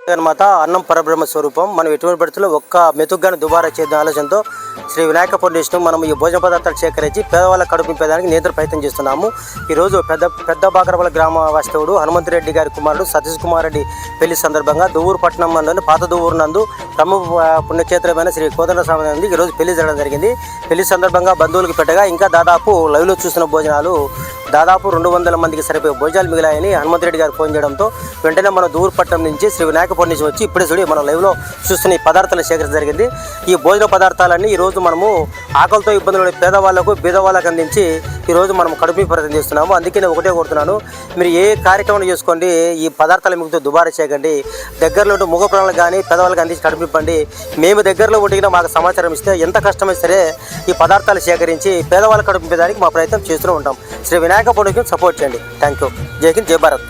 జగన్మాత అన్నం పరబ్రహ్మ స్వరూపం. మనం ఎటువంటి పరిస్థితుల్లో ఒక్క మెతుగ్గాను దుబారా చేద్దాం ఆలోచనతో శ్రీ వినాయక ఫౌండేషన్ మనం ఈ భోజన పదార్థాలు సేకరించి పేదవాళ్ళ కడుపునింపేదానికి నిరంతర ప్రయత్నం చేస్తున్నాము. ఈరోజు పెద్ద బాకరపల్లి గ్రామ వాస్తవుడు హనుమంతరెడ్డి గారి కుమారుడు సతీష్ కుమార్ రెడ్డి పెళ్లి సందర్భంగా దువ్వూరు పట్టణంలోని పాత దువ్వూరు నందు ప్రముఖ పుణ్యక్షేత్రమైన శ్రీ కోదండస్వామి నందు ఈరోజు పెళ్లి జరగడం జరిగింది. పెళ్లి సందర్భంగా బంధువులకు పెట్టగా ఇంకా దాదాపు లైవ్లో చూసిన భోజనాలు దాదాపు 200 మందికి సరిపోయే భోజనాలు మిగిలాయని హనుమంతరెడ్డి గారు ఫోన్ చేయడంతో వెంటనే మన దువ్వూరు పట్టణం నుంచి శ్రీ వినాయక ఫౌండేషన్ వచ్చి ఇప్పుడే చూడి మనం లైవ్లో చూస్తున్న ఈ పదార్థాలు సేకరించడం జరిగింది. ఈ భోజన పదార్థాలన్నీ ఈరోజు మనము ఆకలితో ఇబ్బందులు పేదవాళ్లకు బీదవాళ్ళకు అందించి ఈరోజు మనం కడుపు ప్రయత్నం చేస్తున్నాము. అందుకే నేను ఒకటే కోరుతున్నాను, మీరు ఏ కార్యక్రమం చేసుకోండి, ఈ పదార్థాలు మీకు దుబారా చేయకండి. దగ్గరలో ఉంటే ముఖ ప్రాణాలకు కానీ పేదవాళ్ళకి అందించి కడుపివ్వండి. మేము దగ్గరలో ఉంటే మాకు సమాచారం ఇస్తే ఎంత కష్టమైనా సరే ఈ పదార్థాలు సేకరించి పేదవాళ్ళ కడుపుదానికి మా ప్రయత్నం చేస్తూ ఉంటాం. శ్రీ వినాయక ఫౌండేషన్ సపోర్ట్ చేయండి. Thank you. జై హింద్, జై భారత్.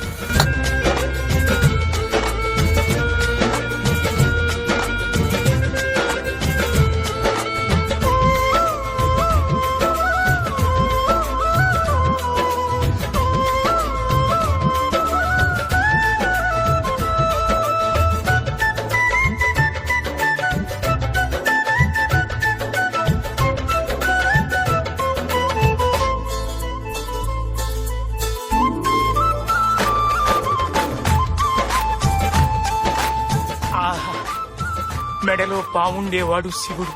మెడలో పావుండేవాడు శివుడు,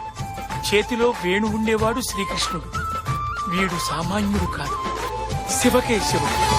చేతిలో వేణు ఉండేవాడు శ్రీకృష్ణుడు. వీడు సామాన్యుడు కాదు, శివకేశవుడు.